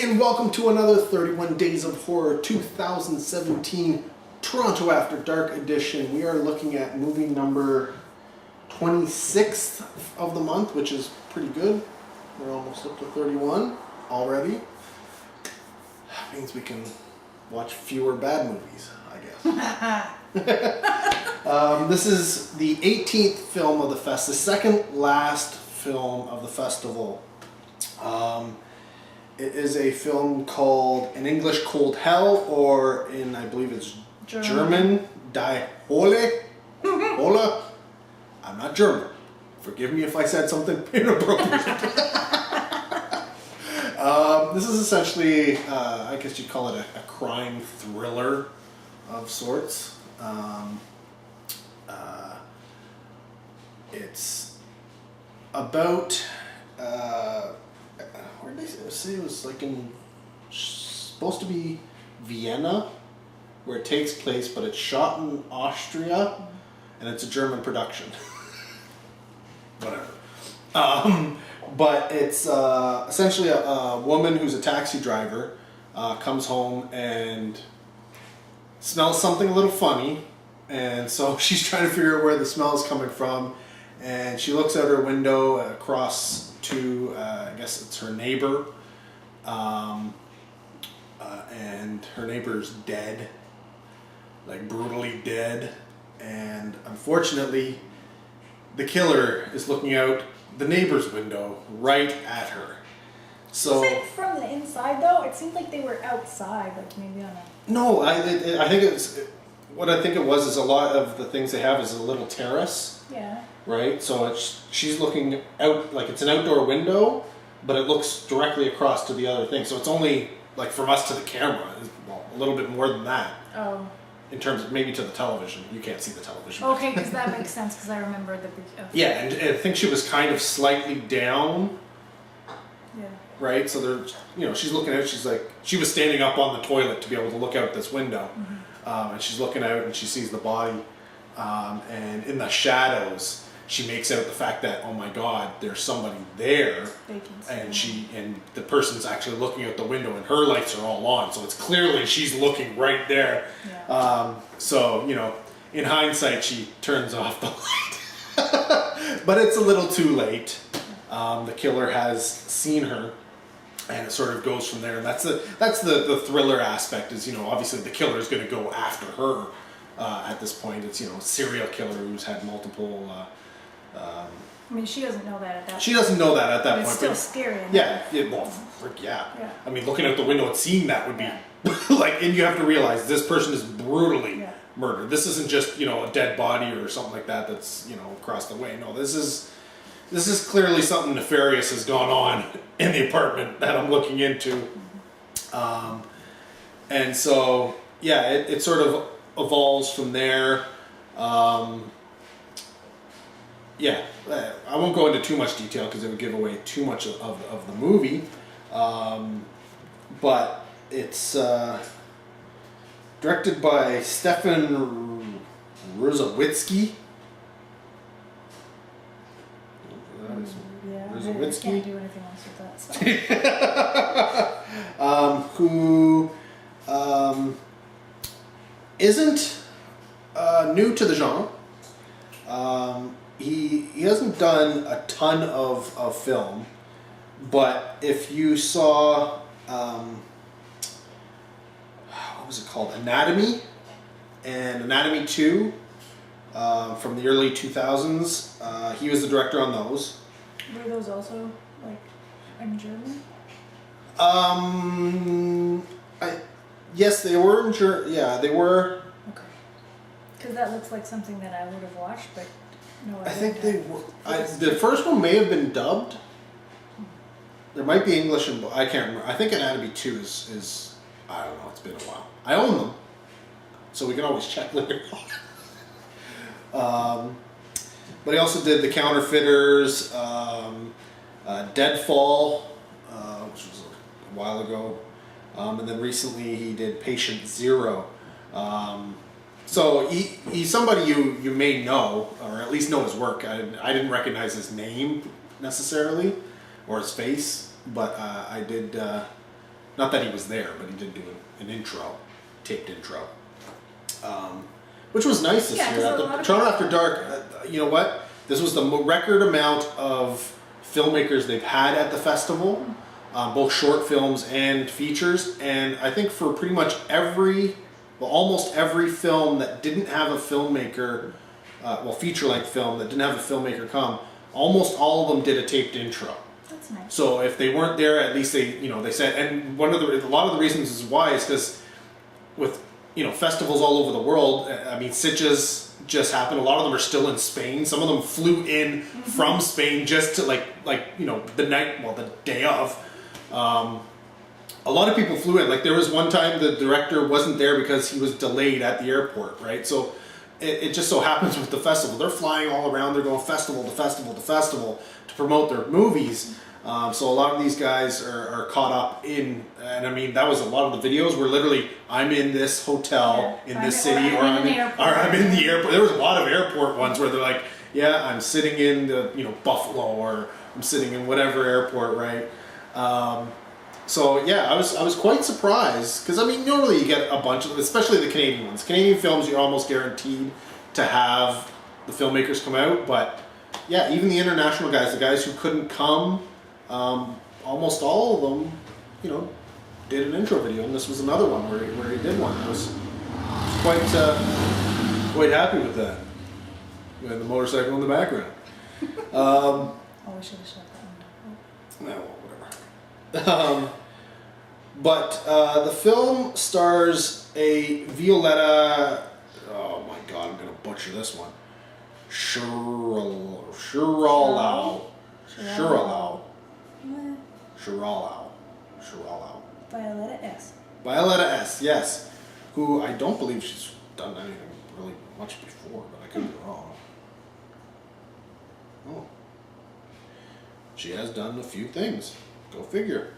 and welcome to another 31 Days of Horror 2017 Toronto After Dark edition. We are looking at movie number 26th of the month, which is pretty good. We're almost up to 31 already. That means we can watch fewer bad movies, I guess. This is the 18th film of the fest, the second last film of the festival. It is a film called, in English, Cold Hell, or in, I believe it's German, Die Holle. Holle? I'm not German. Forgive me if I said something inappropriate. This is essentially, I guess you'd call it a crime thriller of sorts. It's about... where did they say it was like in supposed to be Vienna, where it takes place, but it's shot in Austria, and it's a German production. Whatever. But it's essentially a woman who's a taxi driver comes home and smells something a little funny, and so she's trying to figure out where the smell is coming from, and she looks out her window across to, I guess it's her neighbor, and her neighbor's dead, like brutally dead, and unfortunately the killer is looking out the neighbor's window right at her. So was it from the inside though? It seemed like they were outside, like maybe on a... No, I think it's, what I think it was is a lot of the things they have is a little terrace. Yeah. Right, so she's looking out, like it's an outdoor window, but it looks directly across to the other thing. So it's only like from us to the camera, well, a little bit more than that. Oh. In terms of maybe to the television, you can't see the television. Okay, because that makes sense. Because I remember the. Yeah, and I think she was kind of slightly down. Yeah. Right, so there's, she's looking out. She's like, she was standing up on the toilet to be able to look out this window, and she's looking out and she sees the body, and in the shadows. She makes out the fact that, oh my God, there's somebody there, and the person's actually looking out the window, and her lights are all on, so it's clearly she's looking right there. Yeah. So in hindsight, she turns off the light, but it's a little too late. The killer has seen her, and it sort of goes from there. And that's the thriller aspect. Is obviously the killer is going to go after her. At this point, it's a serial killer who's had multiple. I mean, she doesn't know that at that point. She doesn't know that at that point. It's still scary. Yeah. I mean, looking out the window and seeing that would be like, and you have to realize this person is brutally murdered. This isn't just a dead body or something like that that's across the way. No, this is clearly something nefarious has gone on in the apartment that I'm looking into. And so it sort of evolves from there. I won't go into too much detail because it would give away too much of the movie. But it's directed by Stefan Ruzawitsky. I can't do anything else with that stuff. Who isn't new to the genre. He hasn't done a ton of film, but if you saw, what was it called, Anatomy and Anatomy 2 from the early 2000s, he was the director on those. Were those also like in German? Yes, they were in German. Yeah, they were. Okay. Because that looks like something that I would have watched, but no, I think they were. The first one may have been dubbed. There might be English and I can't remember. I think Anatomy 2 is I don't know. It's been a while. I own them, so we can always check later. But he also did The Counterfeiters, Deadfall, which was a while ago, and then recently he did Patient Zero. So he's somebody you may know, or at least know his work. I didn't recognize his name necessarily, or his face, but I did Not that he was there, but he did do an intro, taped intro, which was nice this year. Toronto After Dark, you know what? This was the record amount of filmmakers they've had at the festival, both short films and features. And I think for pretty much almost every film that didn't have a filmmaker, feature-length film that didn't have a filmmaker come, almost all of them did a taped intro. That's nice. So if they weren't there, at least they said. And a lot of the reasons is why is because with festivals all over the world. I mean, Sitges just happened. A lot of them are still in Spain. Some of them flew in from Spain just to the day of. A lot of people flew in. Like there was one time the director wasn't there because he was delayed at the airport, right? So it just so happens with the festival, they're flying all around. They're going festival to festival to festival to promote their movies. So a lot of these guys are caught up in, and I mean that was a lot of the videos were literally I'm in this hotel in this city, or I'm in the airport. There was a lot of airport ones where they're like, yeah, I'm sitting in the Buffalo, or I'm sitting in whatever airport, right? So yeah, I was quite surprised because I mean normally you get a bunch of, especially the Canadian ones. Canadian films you're almost guaranteed to have the filmmakers come out, but yeah, even the international guys, the guys who couldn't come. Almost all of them, did an intro video, and this was another one where he did one. I was quite happy with that. We had the motorcycle in the background. We should have shut that one No, down. whatever. But the film stars a Violetta. Oh my God, I'm gonna butcher this one. Shiralau. Violetta S. Violetta S, yes. Who I don't believe she's done anything really much before, but I could be wrong. Oh. She has done a few things. Go figure.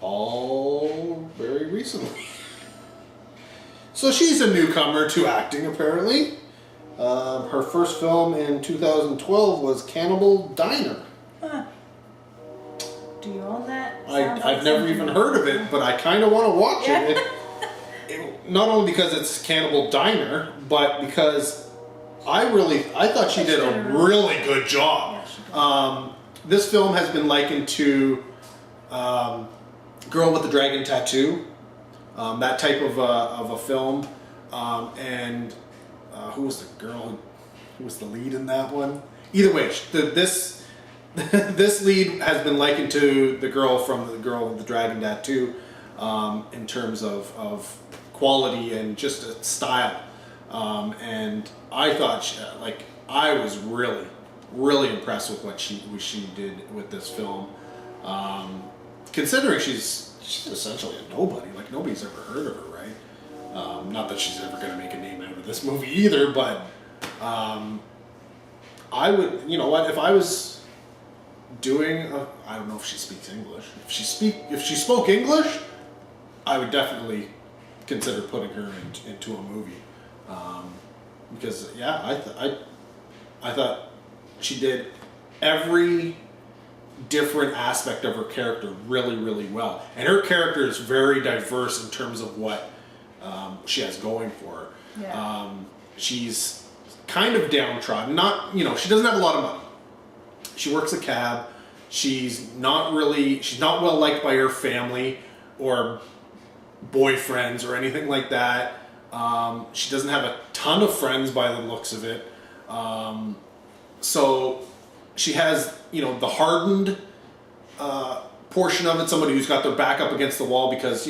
All very recently. So she's a newcomer to acting, apparently. Her first film in 2012 was Cannibal Diner. Do you own that? I've never even heard of it, but I kind of want to watch it. Not only because it's Cannibal Diner, but because I thought she did a really good job. This film has been likened to Girl with the Dragon Tattoo, that type of a film, and who was the girl who was the lead in that one? Either way, this lead has been likened to the girl from the Girl with the Dragon Tattoo in terms of quality and just style. And I thought, I was really, really impressed with what she did with this film. Considering she's essentially a nobody, like nobody's ever heard of her, right? Not that she's ever going to make a name out of this movie either, but I would, if I was doing I don't know if she speaks English. If she spoke English, I would definitely consider putting her into a movie. Because I thought she did every different aspect of her character really, really well. And her character is very diverse in terms of what she has going for her. Yeah. She's kind of downtrodden. She doesn't have a lot of money. She works a cab. She's not well liked by her family or boyfriends or anything like that. She doesn't have a ton of friends by the looks of it. So she has, the hardened portion of it, somebody who's got their back up against the wall because,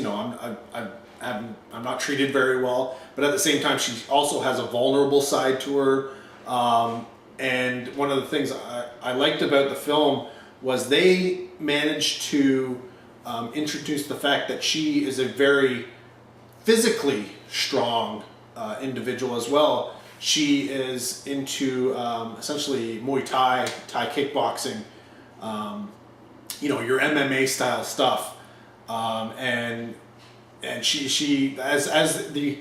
I'm not treated very well. But at the same time, she also has a vulnerable side to her. And one of the things I liked about the film was they managed to introduce the fact that she is a very physically strong individual as well. She is into essentially Muay Thai, Thai kickboxing, your MMA style stuff, and she as the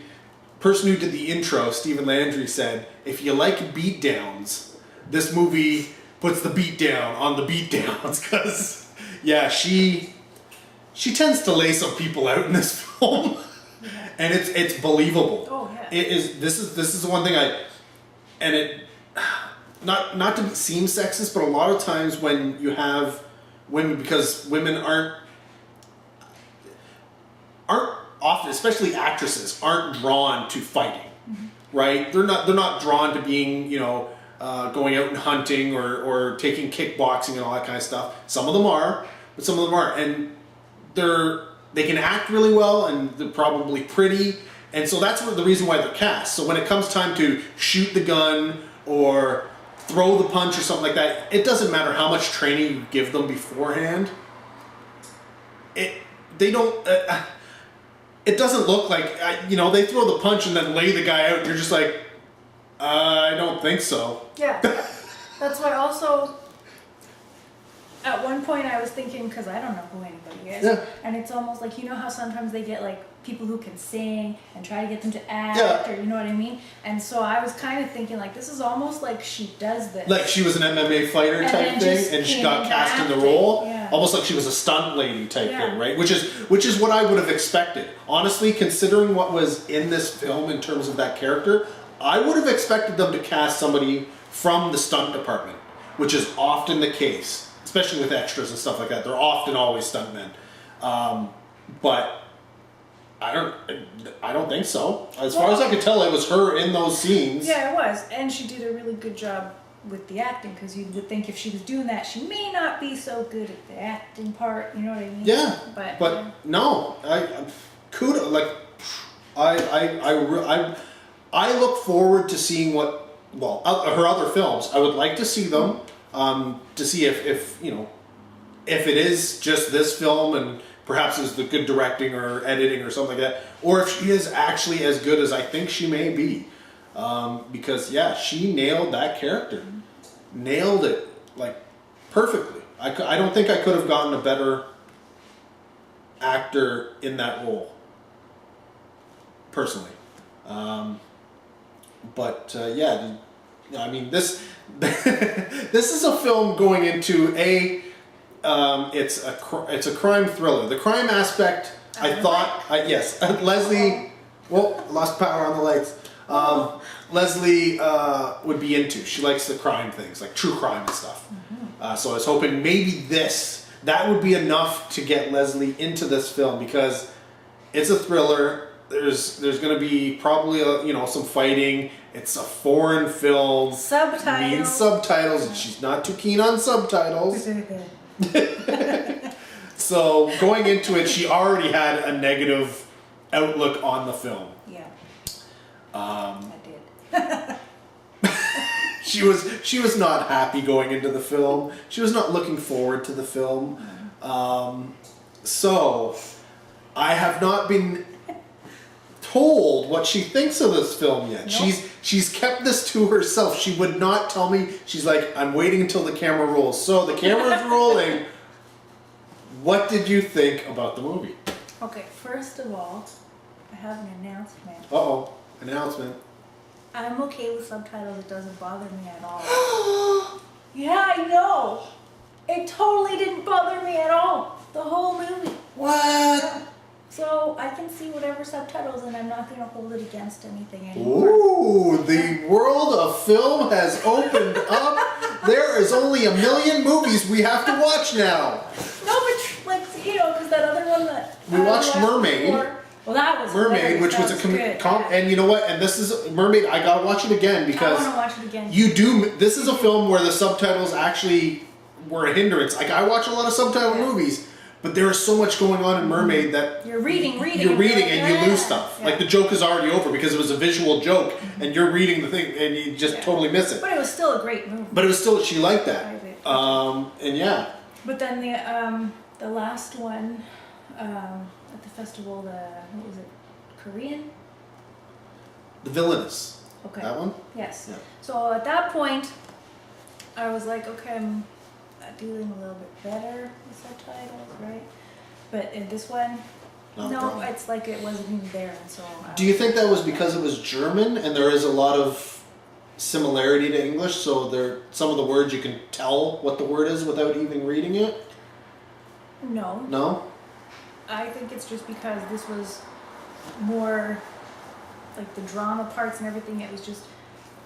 person who did the intro, Stephen Landry, said, if you like beatdowns, this movie puts the beat down on the beatdowns because, yeah, she she tends to lay some people out in this film, and it's believable. Oh yeah. It is. This is the one thing not to seem sexist, but a lot of times when you have women, because women aren't often, especially actresses, aren't drawn to fighting, right? They're not drawn to being, going out and hunting or taking kickboxing and all that kind of stuff. Some of them are, but some of them aren't, and they can act really well, and they're probably pretty, and so that's the reason why they're cast. So when it comes time to shoot the gun or throw the punch or something like that, it doesn't matter how much training you give them beforehand. They don't. It doesn't look like they throw the punch and then lay the guy out. And you're just like, I don't think so. Yeah, that's why. Also, at one point I was thinking, because I don't know who anybody is, and it's almost like, how sometimes they get like people who can sing and try to get them to act, or you know what I mean. And so I was kind of thinking like, this is almost like she does this, like she was an MMA fighter type thing, and she got cast in the role, almost like she was a stunt lady type thing, right? Which is what I would have expected, honestly, considering what was in this film in terms of that character. I would have expected them to cast somebody from the stunt department, which is often the case, especially with extras and stuff like that. They're often always stuntmen, but I don't think so. As far as I could tell, it was her in those scenes. Yeah, it was, and she did a really good job with the acting, because you would think if she was doing that, she may not be so good at the acting part. You know what I mean? Yeah, but no, kudos. Like, I look forward to seeing her other films. I would like to see them, to see if if it is just this film and perhaps is the good directing or editing or something like that, or if she is actually as good as I think she may be, because she nailed that character, nailed it like perfectly. I don't think I could have gotten a better actor in that role, personally. I mean, this is a film going into it's a crime thriller. The crime aspect, I thought, yes, Lesley, lost power on the lights. Lesley would be into. She likes the crime things, like true crime and stuff. So I was hoping maybe that would be enough to get Lesley into this film, because it's a thriller. There's going to be probably some fighting. It's a foreign film. Subtitles. Needs subtitles, and she's not too keen on subtitles. So going into it, she already had a negative outlook on the film. Yeah. I did. She was not happy going into the film. She was not looking forward to the film. So I have not been told what she thinks of this film yet. Nope. She's kept this to herself. She would not tell me. She's like, I'm waiting until the camera rolls. So the camera's rolling. What did you think about the movie? Okay, first of all, I have an announcement. Announcement. I'm okay with subtitles. It doesn't bother me at all. Yeah, I know. It totally didn't bother me at all. The whole movie. What? So I can see whatever subtitles, and I'm not going to hold it against anything anymore. Ooh, the world of film has opened up. There is only 1 million movies we have to watch now. No, but because that other one that we watched Mermaid. Before, well, that was Mermaid, which was a and you know what? And this is Mermaid. I gotta watch it again because I want to watch it again. You do. This is a film where the subtitles actually were a hindrance. Like, I watch a lot of subtitle movies. But there is so much going on in Mermaid that you're reading, and you lose stuff. Yeah. Like, the joke is already over because it was a visual joke, and you're reading the thing and you just totally miss it. But it was still a great movie. But it was still, she liked that. And yeah. But then the last one at the festival, what was it? Korean? The Villainous. Okay. That one? Yes. Yeah. So at that point, I was like, okay, I'm dealing a little bit better with subtitles, right? But in this one, no, it's like it wasn't even there, and so. Do you think that was because it was German and there is a lot of similarity to English, so some of the words you can tell what the word is without even reading it? No. No? I think it's just because this was more like the drama parts and everything. It was just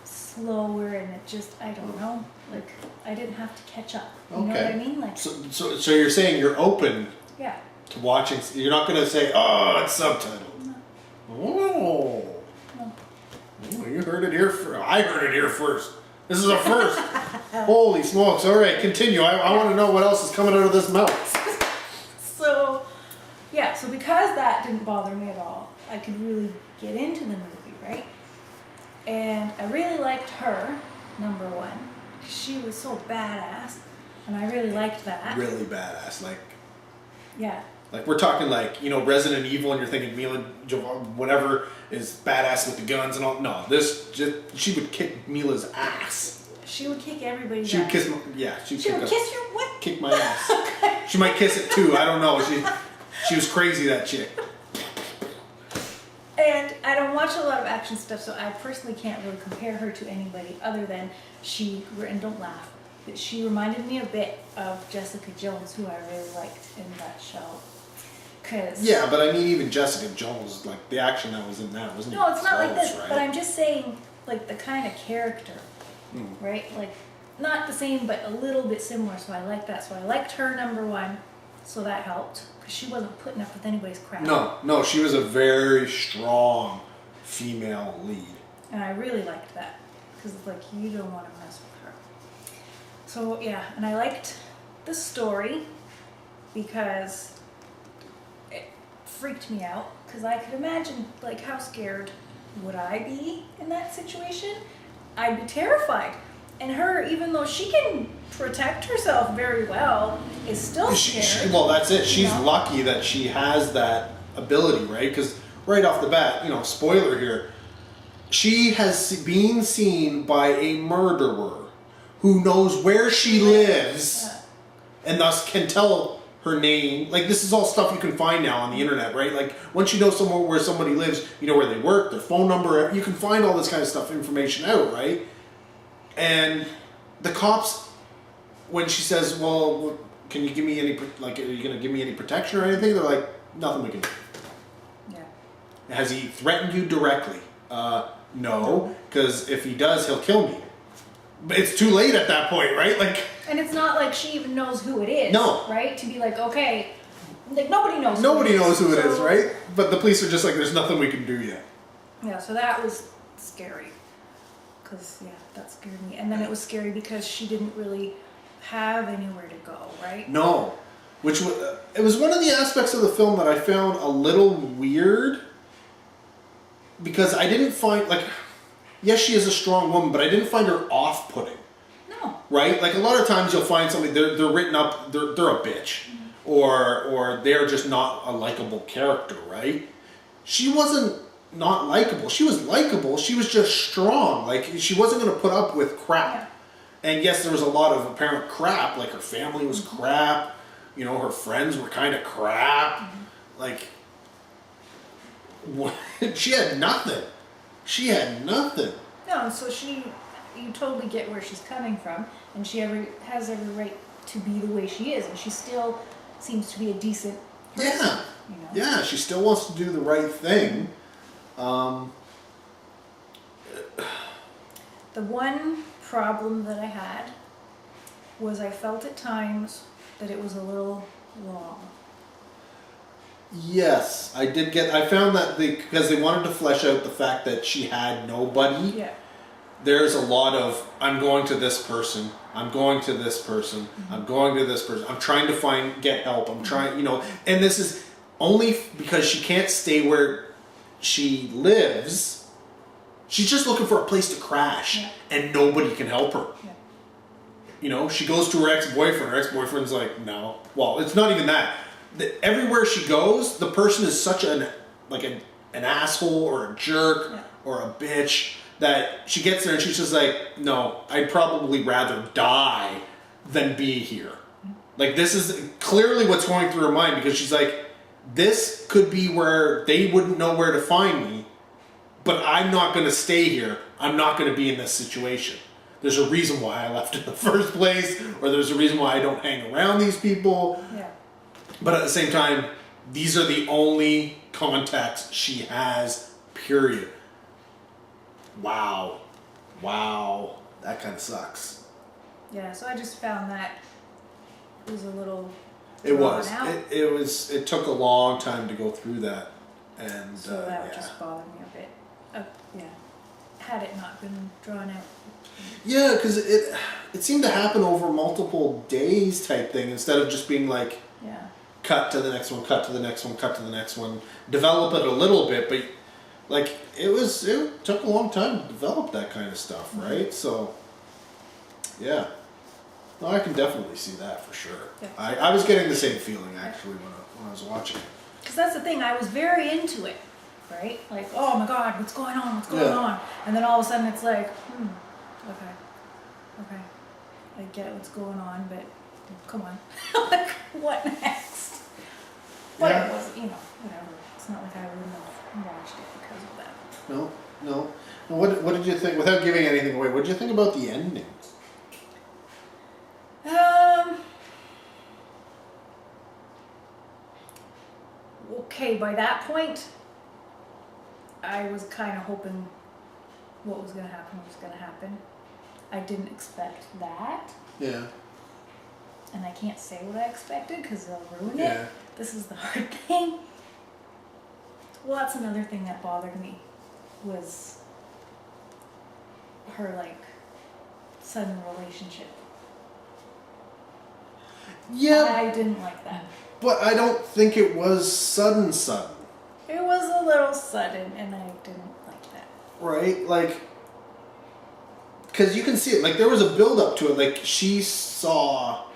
slower, and it just, I don't know, like I didn't have to catch up. You know what I mean? Like, so you're saying you're open yeah, to watching. You're not going to say, oh, it's subtitled. No. Oh. No. Oh, you heard it here first. I heard it here first. This is a first. Holy smokes. All right, continue. I want to know what else is coming out of this mouth. So, yeah, so because that didn't bother me at all, I could really get into the movie, right? And I really liked her, number one. She was so badass, and I really liked that. Really badass. Like, yeah. Like, we're talking like, you know, Resident Evil, and you're thinking Mila Jovovich, whatever, is badass with the guns and all. No, she would kick Mila's ass. She would kick everybody's ass. She would kiss, she would kiss your what? Kick my ass. Okay. She might kiss it too, I don't know. She was crazy, that chick. And I don't watch a lot of action stuff, so I personally can't really compare her to anybody other than and don't laugh, but she reminded me a bit of Jessica Jones, who I really liked in that show. Yeah, but I mean, even Jessica Jones, like the action that was in that wasn't. No, it's not like this. Right? But I'm just saying, like the kind of character, right? Like not the same, but a little bit similar. So I like that. So I liked her, number one. So that helped because she wasn't putting up with anybody's crap. No, she was a very strong female lead. And I really liked that because it's like you don't want to mess with her. So yeah, and I liked the story because it freaked me out because I could imagine like how scared would I be in that situation. I'd be terrified. And her, even though she can protect herself very well, is still scared. Well, that's it. She's lucky that she has that ability, right? Because right off the bat, you know, spoiler here, she has been seen by a murderer who knows where she lives and thus can tell her name. Like, this is all stuff you can find now on the internet, right? Like, once you know somewhere where somebody lives, you know where they work, their phone number, you can find all this kind of stuff, information out, right? And the cops, when she says, well, can you give me any, like, are you going to give me any protection or anything? They're like, nothing we can do. Yeah. Has he threatened you directly? No, because if he does, he'll kill me. But it's too late at that point, right? Like, and it's not like she even knows who it is. No. Right? To be like, okay, like nobody knows. Nobody knows who it is, right? But the police are just like, there's nothing we can do yet. Yeah, so that was scary. Because, yeah, that scared me. And then it was scary because she didn't really have anywhere to go, right? No. Which it was one of the aspects of the film that I found a little weird. Because I didn't find, like, yes, she is a strong woman, but I didn't find her off-putting. No. Right? Like, a lot of times you'll find somebody, they're written up, they're a bitch. Mm-hmm. Or they're just not a likable character, right? She wasn't not likable. She was likable. She was just strong. Like, she wasn't going to put up with crap. Yeah. And yes, there was a lot of apparent crap. Like, her family was crap. You know, her friends were kind of crap. Mm-hmm. Like, she had nothing. She had nothing. No, and so you totally get where she's coming from, and she has every right to be the way she is, and she still seems to be a decent person. Yeah. You know? Yeah, she still wants to do the right thing. The one problem that I had was I felt at times that it was a little long. Yes, I found that because they wanted to flesh out the fact that she had nobody. Yeah. There's a lot of, I'm going to this person, I'm going to this person, mm-hmm. I'm going to this person, I'm trying to get help, I'm trying, you know, and this is only because she can't stay where she lives. She's just looking for a place to crash, and nobody can help her. Yeah. You know, she goes to her ex-boyfriend. Her ex-boyfriend's like, no. Well, it's not even that. Everywhere she goes, the person is such an asshole or a jerk or a bitch that she gets there and she's just like, no, I'd probably rather die than be here. Like, this is clearly what's going through her mind, because she's like, this could be where they wouldn't know where to find me, but I'm not going to stay here. I'm not going to be in this situation. There's a reason why I left in the first place, or there's a reason why I don't hang around these people. Yeah. But at the same time, these are the only contacts she has, period. Wow. That kind of sucks. Yeah, so I just found that it was a little It was. out. It took a long time to go through that. And so that just bothered me a bit. Yeah. Had it not been drawn out. Yeah, because it seemed to happen over multiple days type thing instead of just being like, cut to the next one, cut to the next one, cut to the next one. Develop it a little bit, but like it took a long time to develop that kind of stuff, right? So, yeah. No, I can definitely see that for sure. Yeah. I was getting the same feeling actually when I was watching it. Because that's the thing, I was very into it, right? Like, oh my God, what's going on? What's going on? And then all of a sudden it's like, okay, I get what's going on, but come on, like what next? But it was, whatever. It's not like I wouldn't have watched it because of that. No. What did you think? Without giving anything away, what did you think about the ending? Okay, by that point, I was kind of hoping what was going to happen was going to happen. I didn't expect that. Yeah. And I can't say what I expected because they'll ruin it. This is the hard thing. Well, that's another thing that bothered me was her, like, sudden relationship. Yeah. I didn't like that. But I don't think it was sudden. It was a little sudden, and I didn't like that. Right? Like, because you can see it. Like, there was a build up to it. Like, she saw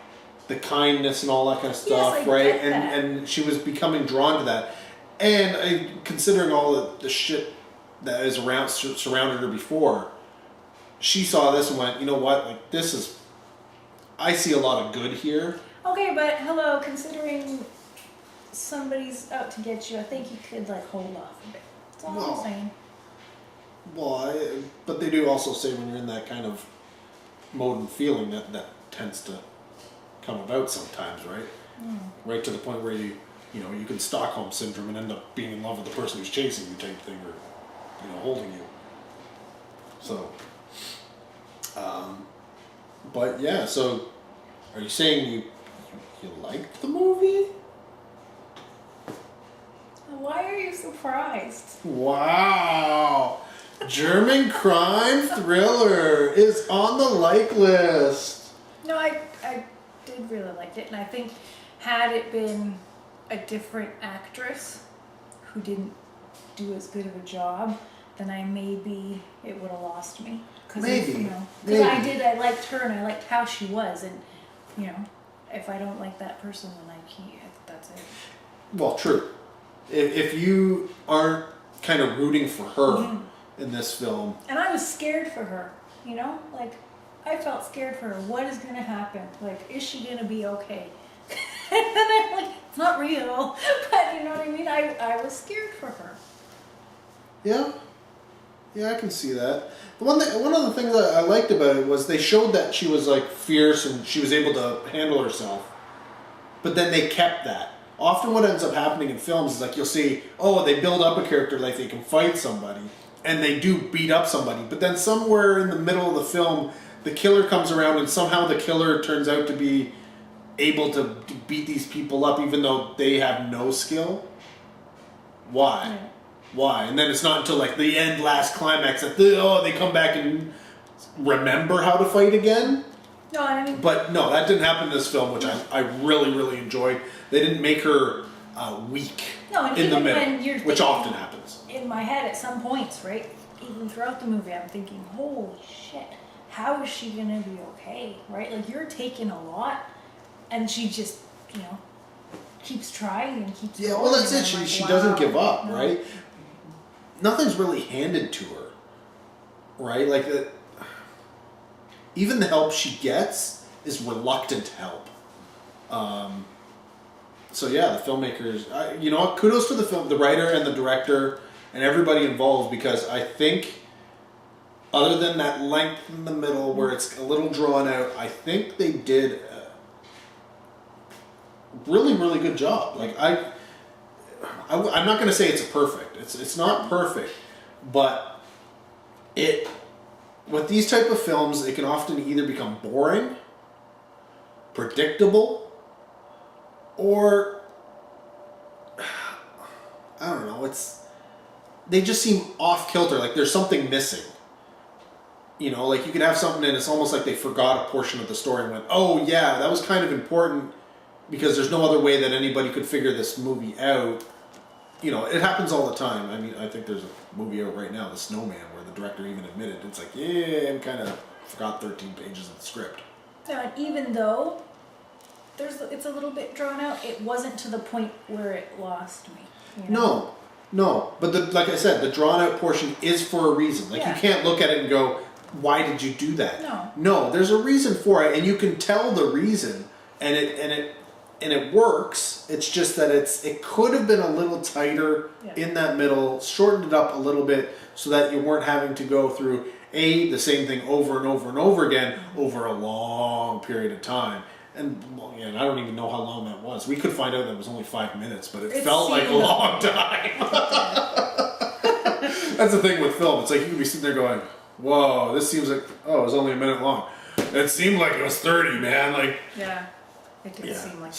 the kindness and all that kind of stuff, yes, I right? get that. And she was becoming drawn to that. And considering all the shit that is surrounded her before, she saw this and went, you know what? Like, this is... I see a lot of good here. Okay, but hello, considering somebody's out to get you, I think you could, like, hold off a bit. That's all I'm saying. Well, but they do also say when you're in that kind of mode and feeling that tends to come about sometimes, right? Right to the point where you can Stockholm syndrome and end up being in love with the person who's chasing you type thing, or holding you. So, but yeah. So, are you saying you liked the movie? Why are you surprised? Wow. German crime thriller is on the like list. No, I did really like it, and I think had it been a different actress who didn't do as good of a job, then maybe it would have lost me. Maybe. Because I liked her and I liked how she was, and if I don't like that person, then I can't. That's it. Well, true. If you aren't kind of rooting for her in this film. And I was scared for her, like I felt scared for her. What is going to happen? Like, is she going to be okay? And then I'm like, it's not real. But you know what I mean? I was scared for her. Yeah. Yeah, I can see that. One of the things that I liked about it was they showed that she was like fierce and she was able to handle herself. But then they kept that. Often what ends up happening in films is like you'll see, they build up a character like they can fight somebody. And they do beat up somebody. But then somewhere in the middle of the film, the killer comes around and somehow the killer turns out to be able to beat these people up even though they have no skill. Why? Yeah. Why? And then it's not until like the end, last climax that they come back and remember how to fight again. No, I mean... But no, that didn't happen in this film, which I really, really enjoyed. They didn't make her weak in the middle, which often happens. In my head at some points, right? Even throughout the movie, I'm thinking, holy shit, how is she going to be okay, right? Like, you're taking a lot, and she just, keeps trying and keeps going. Well, that's it. She doesn't give up, right? Nothing's really handed to her, right? Like, even the help she gets is reluctant to help. So yeah, the filmmakers, kudos to the writer and the director and everybody involved, because I think other than that length in the middle where it's a little drawn out, I think they did a really, really good job. Like I'm not going to say it's perfect. It's not perfect, but with these type of films, it can often either become boring, predictable, or I don't know. They just seem off kilter. Like there's something missing. Like you could have something and it's almost like they forgot a portion of the story and went, "Oh yeah, that was kind of important because there's no other way that anybody could figure this movie out." It happens all the time. I mean, I think there's a movie out right now, The Snowman, where the director even admitted it's like, yeah, I kind of forgot 13 pages of the script. And even though it's a little bit drawn out, it wasn't to the point where it lost me. No. But like I said, the drawn out portion is for a reason. Like you can't look at it and go, why did you do that? No, there's a reason for it, and you can tell the reason, and it works. It's just that it could have been a little tighter in that middle, shortened it up a little bit so that you weren't having to go through the same thing over and over and over again over a long period of time. And I don't even know how long that was. We could find out that it was only 5 minutes, but it felt like a long time. That's the thing with film. It's like you could be sitting there going, whoa, this seems like, it was only a minute long. It seemed like it was 30, man. Like, yeah, it did seem like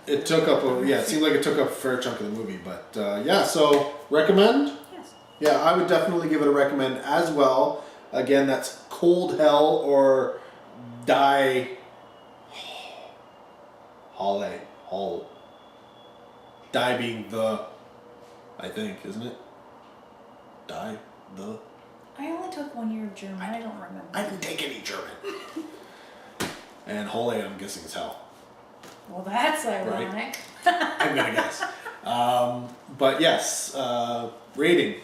it took up it seemed like it took up a fair chunk of the movie. But so recommend? Yes. Yeah, I would definitely give it a recommend as well. Again, that's Cold Hell or Die Holle. Die being I think, isn't it? Die the. I only took 1 year of German. I don't remember. I didn't take any German. And Holle, I'm guessing, is hell. Well, that's ironic. Right? I'm gonna guess. But yes, rating.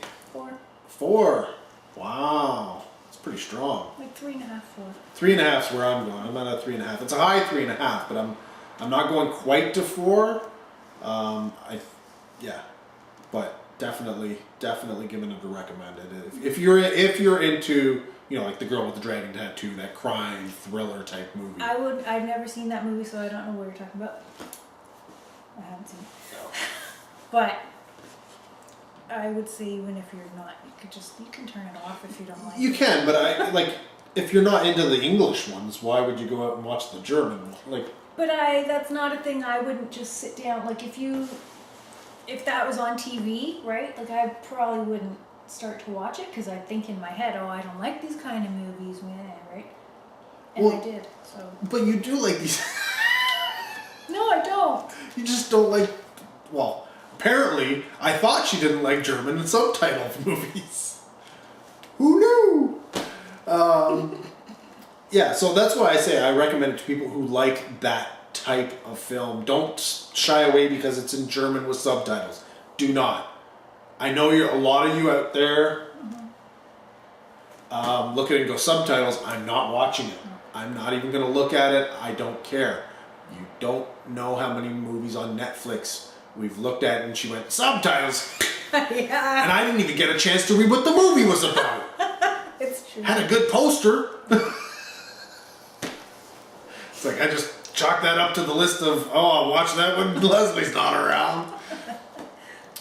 4. Wow, it's pretty strong. Like 3.5, 4. 3.5 is where I'm going. I'm at a 3.5. It's a high 3.5, but I'm not going quite to 4. But definitely giving it a recommended. If you're into like The Girl with the Dragon Tattoo, that crime thriller type movie. I've never seen that movie, so I don't know what you're talking about. I haven't seen it. No. But I would say even if you're not, you can turn it off if you don't like it. You can, but if you're not into the English ones, why would you go out and watch the German? But that's not a thing I wouldn't just sit down, if that was on TV, right? I probably wouldn't start to watch it because I'd think in my head, I don't like these kind of movies, man, right? And I did, so. But you do like these. No, I don't. You just don't like, apparently, I thought she didn't like German and subtitled movies. Who knew? So that's why I say I recommend it to people who like that type of film. Don't shy away because it's in German with subtitles. Do not. I know a lot of you out there look at it and go, subtitles, I'm not watching it. I'm not even going to look at it. I don't care. You don't know how many movies on Netflix we've looked at and she went, subtitles? Yeah. And I didn't even get a chance to read what the movie was about. It's true. Had a good poster. It's like I just chalk that up to the list of, I'll watch that when Lesley's not around.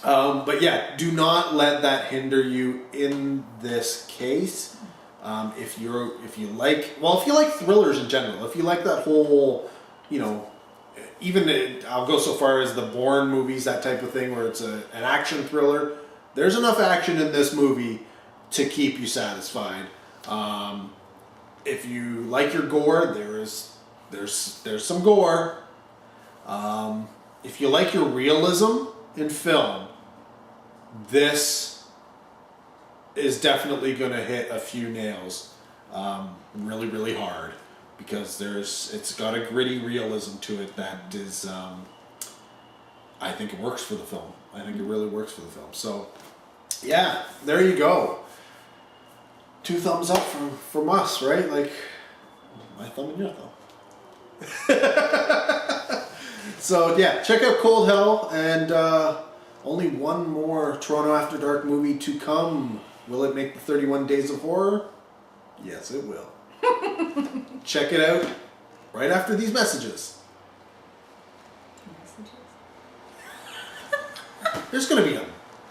But yeah, do not let that hinder you in this case. If you like thrillers in general, if you like that whole, I'll go so far as the Bourne movies, that type of thing, where it's an action thriller. There's enough action in this movie to keep you satisfied. If you like your gore, there's some gore. If you like your realism in film, this is definitely going to hit a few nails really, really hard, because it's got a gritty realism to it that is, I think it works for the film. I think it really works for the film. So, yeah, there you go. 2 thumbs up from us, right? My thumb and your thumb. So, yeah, check out Cold Hell, and only one more Toronto After Dark movie to come. Will it make the 31 Days of Horror? Yes, it will. Check it out right after these messages. Messages? There's gonna be an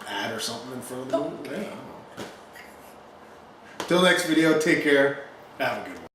ad or something in front of the movie. Yeah, I don't know. Till next video, take care. Have a good one.